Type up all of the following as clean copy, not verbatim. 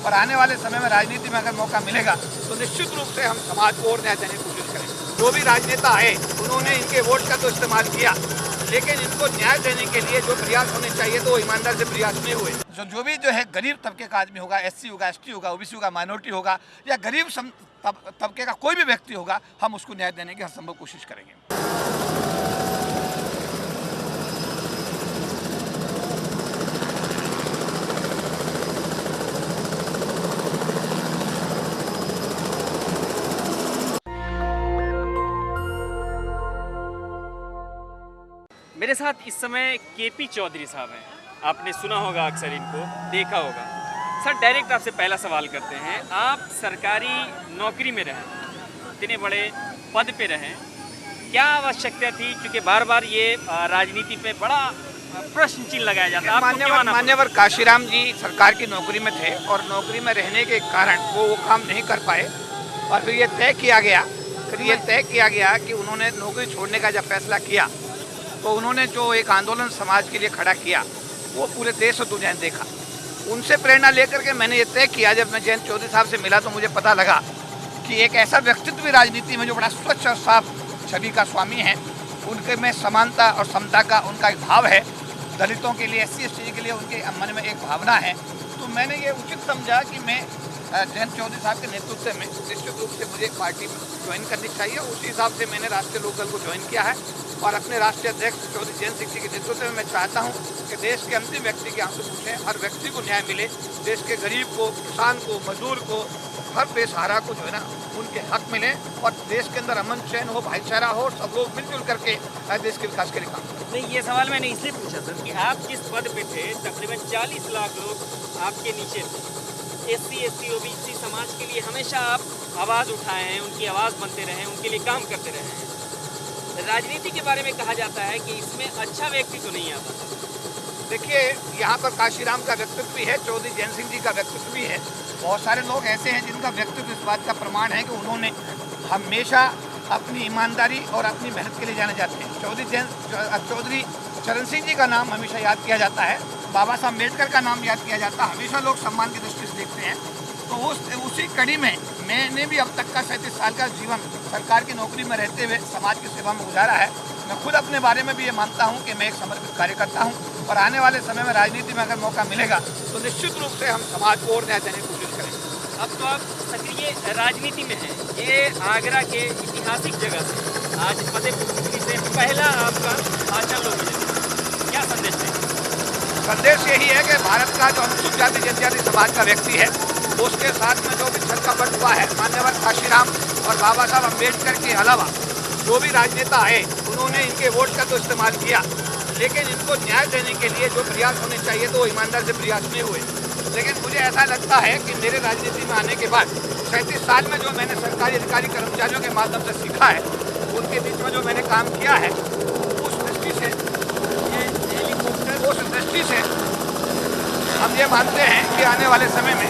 और आने वाले समय में राजनीति में अगर मौका मिलेगा तो निश्चित रूप से हम समाज को और न्याय देने की कोशिश करेंगे। जो भी राजनेता आए उन्होंने इनके वोट का तो इस्तेमाल किया, लेकिन इनको न्याय देने के लिए जो प्रयास होने चाहिए तो वो ईमानदार से प्रयास नहीं हुए। जो भी जो है गरीब तबके का आदमी होगा, एससी होगा, एसटी होगा, ओबीसी होगा, माइनॉरिटी होगा या गरीब तबके का कोई भी व्यक्ति होगा, हम उसको न्याय देने की हर संभव कोशिश करेंगे। मेरे साथ इस समय केपी चौधरी साहब हैं। आपने सुना होगा, अक्सर इनको देखा होगा। सर, डायरेक्ट आपसे पहला सवाल करते हैं। आप सरकारी नौकरी में रहें, इतने बड़े पद पे रहें, क्या आवश्यकता थी? क्योंकि बार बार ये राजनीति पे बड़ा प्रश्न चिन्ह लगाया जाता है। मान्यवर काशीराम जी सरकार की नौकरी में थे और नौकरी में रहने के कारण वो काम नहीं कर पाए और फिर ये तय किया गया कि उन्होंने नौकरी छोड़ने का जब फैसला किया तो उन्होंने जो एक आंदोलन समाज के लिए खड़ा किया वो पूरे देश और दुनिया ने देखा। उनसे प्रेरणा लेकर के मैंने ये तय किया, जब मैं जयंत चौधरी साहब से मिला तो मुझे पता लगा कि एक ऐसा व्यक्तित्व भी राजनीति में जो बड़ा स्वच्छ और साफ छवि का स्वामी है, उनके में समानता और समता का उनका एक भाव है, दलितों के लिए, SC ST के लिए उनके मन में एक भावना है। तो मैंने ये उचित समझा कि मैं जयंत चौधरी साहब के नेतृत्व में निश्चित रूप से मुझे पार्टी ज्वाइन करनी चाहिए। उसी हिसाब से मैंने राष्ट्रीय लोकदल को ज्वाइन किया है और अपने राष्ट्रीय अध्यक्ष चौधरी जयंत सिंह जी के नेतृत्व में मैं चाहता हूं कि देश के अंतिम व्यक्ति के आंसू पूछें, हर व्यक्ति को न्याय मिले, देश के गरीब को, किसान को, मजदूर को, हर बेसहारा को जो है ना उनके हक मिले और देश के अंदर अमन चैन हो, भाईचारा हो, सब लोग मिलजुल करके देश के विकास के लिए काम करें। नहीं, ये सवाल मैंने इसलिए पूछा सर कि आप जिस पद पे थे, तकरीबन 40 लाख लोग आपके नीचे थे। SC ST OBC समाज के लिए हमेशा आप आवाज़ उठाए हैं, उनकी आवाज़ बनते रहे, उनके लिए काम करते रहे हैं। राजनीति के बारे में कहा जाता है कि इसमें अच्छा व्यक्ति तो नहीं आता। देखिए, यहाँ पर काशीराम का व्यक्तित्व भी है, चौधरी जयंत सिंह जी का व्यक्तित्व भी है। बहुत सारे लोग ऐसे हैं जिनका व्यक्तित्व इस बात का प्रमाण है कि उन्होंने हमेशा अपनी ईमानदारी और अपनी मेहनत के लिए जाने जाते हैं। चौधरी चरण सिंह जी का नाम हमेशा याद किया जाता है, बाबा साहब अम्बेडकर का नाम याद किया जाता है, हमेशा लोग सम्मान की दृष्टि से देखते हैं। तो उसी कड़ी में मैंने भी अब तक का 37 साल का जीवन सरकार की नौकरी में रहते हुए समाज की सेवा में गुजारा है। मैं खुद अपने बारे में भी ये मानता हूँ कि मैं एक समर्पित कार्यकर्ता हूँ और आने वाले समय में राजनीति में अगर मौका मिलेगा तो निश्चित रूप से हम समाज को और न्याय देने की कोशिश करेंगे। अब तो आप सक्रिय राजनीति में हैं। ये आगरा के ऐतिहासिक जगह से आज फतेहपुर से पहला आपका भाषण लोग क्या संदेश है? संदेश यही है कि भारत का जो अनुसूचित जाति जनजाति समाज का व्यक्ति है उसके साथ में जो भी छल कपट हुआ है, मान्यवर काशीराम और बाबा साहब अम्बेडकर के अलावा जो भी राजनेता आए उन्होंने इनके वोट का तो इस्तेमाल किया, लेकिन इनको न्याय देने के लिए जो प्रयास होने चाहिए तो वो ईमानदार से प्रयास नहीं हुए। लेकिन मुझे ऐसा लगता है कि मेरे राजनीति में आने के बाद 37 साल में जो मैंने सरकारी अधिकारी कर्मचारियों के माध्यम से सीखा है, उनके बीच में जो मैंने काम किया है, उस दृष्टि से हम ये मानते हैं कि आने वाले समय में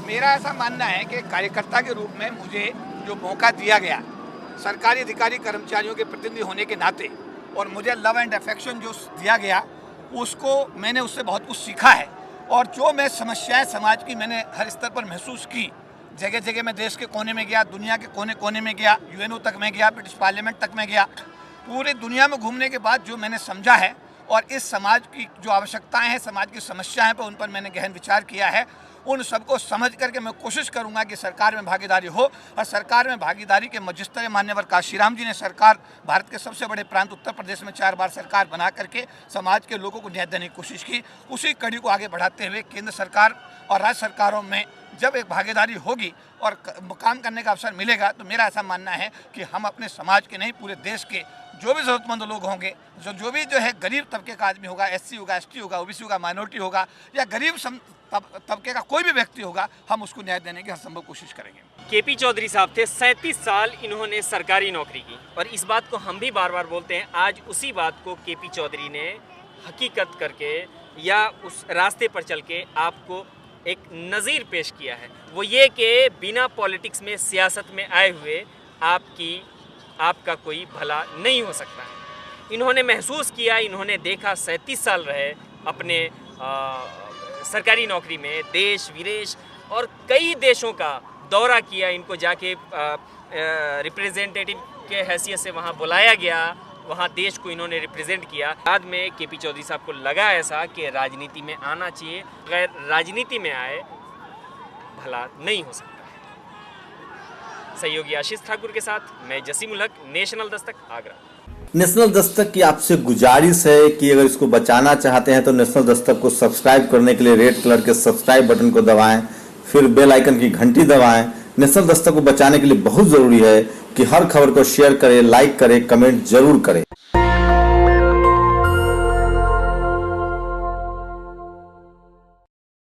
मेरा ऐसा मानना है कि कार्यकर्ता के रूप में मुझे जो मौका दिया गया सरकारी अधिकारी कर्मचारियों के प्रतिनिधि होने के नाते और मुझे लव एंड अफेक्शन जो दिया गया उसको मैंने उससे बहुत कुछ सीखा है। और जो मैं समस्याएं समाज की मैंने हर स्तर पर महसूस की, जगह जगह मैं देश के कोने में गया, दुनिया के कोने कोने में गया, UNO तक में गया, ब्रिटिश पार्लियामेंट तक में गया, पूरी दुनिया में घूमने के बाद जो मैंने समझा है और इस समाज की जो आवश्यकताएं हैं, समाज की समस्याएं पर उन पर मैंने गहन विचार किया है। उन सबको समझ करके मैं कोशिश करूंगा कि सरकार में भागीदारी हो और सरकार में भागीदारी के मजिस्टर मान्यवर काशीराम जी ने सरकार भारत के सबसे बड़े प्रांत उत्तर प्रदेश में 4 बार सरकार बना करके समाज के लोगों को न्याय देने की कोशिश की। उसी कड़ी को आगे बढ़ाते हुए केंद्र सरकार और राज्य सरकारों में जब एक भागीदारी होगी और काम करने का अवसर मिलेगा तो मेरा ऐसा मानना है कि हम अपने समाज के नहीं पूरे देश के जो भी ज़रूरतमंद लोग होंगे, जो भी जो है गरीब तबके का आदमी होगा, SC होगा, ST होगा, OBC होगा, माइनॉरिटी होगा या गरीब तबके का कोई भी व्यक्ति होगा, हम उसको न्याय देने की हर संभव कोशिश करेंगे। केपी चौधरी साहब थे, 37 साल इन्होंने सरकारी नौकरी की और इस बात को हम भी बार बार बोलते हैं। आज उसी बात को केपी चौधरी ने हकीकत करके या उस रास्ते पर चल के आपको एक नज़ीर पेश किया है, वो ये कि बिना पॉलिटिक्स में, सियासत में आए हुए आपका कोई भला नहीं हो सकता है। इन्होंने महसूस किया, इन्होंने देखा, 37 साल रहे अपने सरकारी नौकरी में, देश विदेश और कई देशों का दौरा किया, इनको जाके रिप्रेजेंटेटिव के हैसियत से वहाँ बुलाया गया, वहाँ देश को इन्होंने रिप्रेजेंट किया। बाद में केपी चौधरी साहब को लगा ऐसा कि राजनीति में आना चाहिए, अगर राजनीति में आए भला नहीं हो सकता है। सहयोगी आशीष ठाकुर के साथ मैं जसीम उल हक, नेशनल दस्तक, आगरा। नेशनल दस्तक की आपसे गुजारिश है कि अगर इसको बचाना चाहते हैं तो नेशनल दस्तक को सब्सक्राइब करने के लिए रेड कलर के सब्सक्राइब बटन को दबाएं, फिर बेल आइकन की घंटी दबाएं। नेशनल दस्तक को बचाने के लिए बहुत जरूरी है कि हर खबर को शेयर करें, लाइक करें, कमेंट जरूर करें।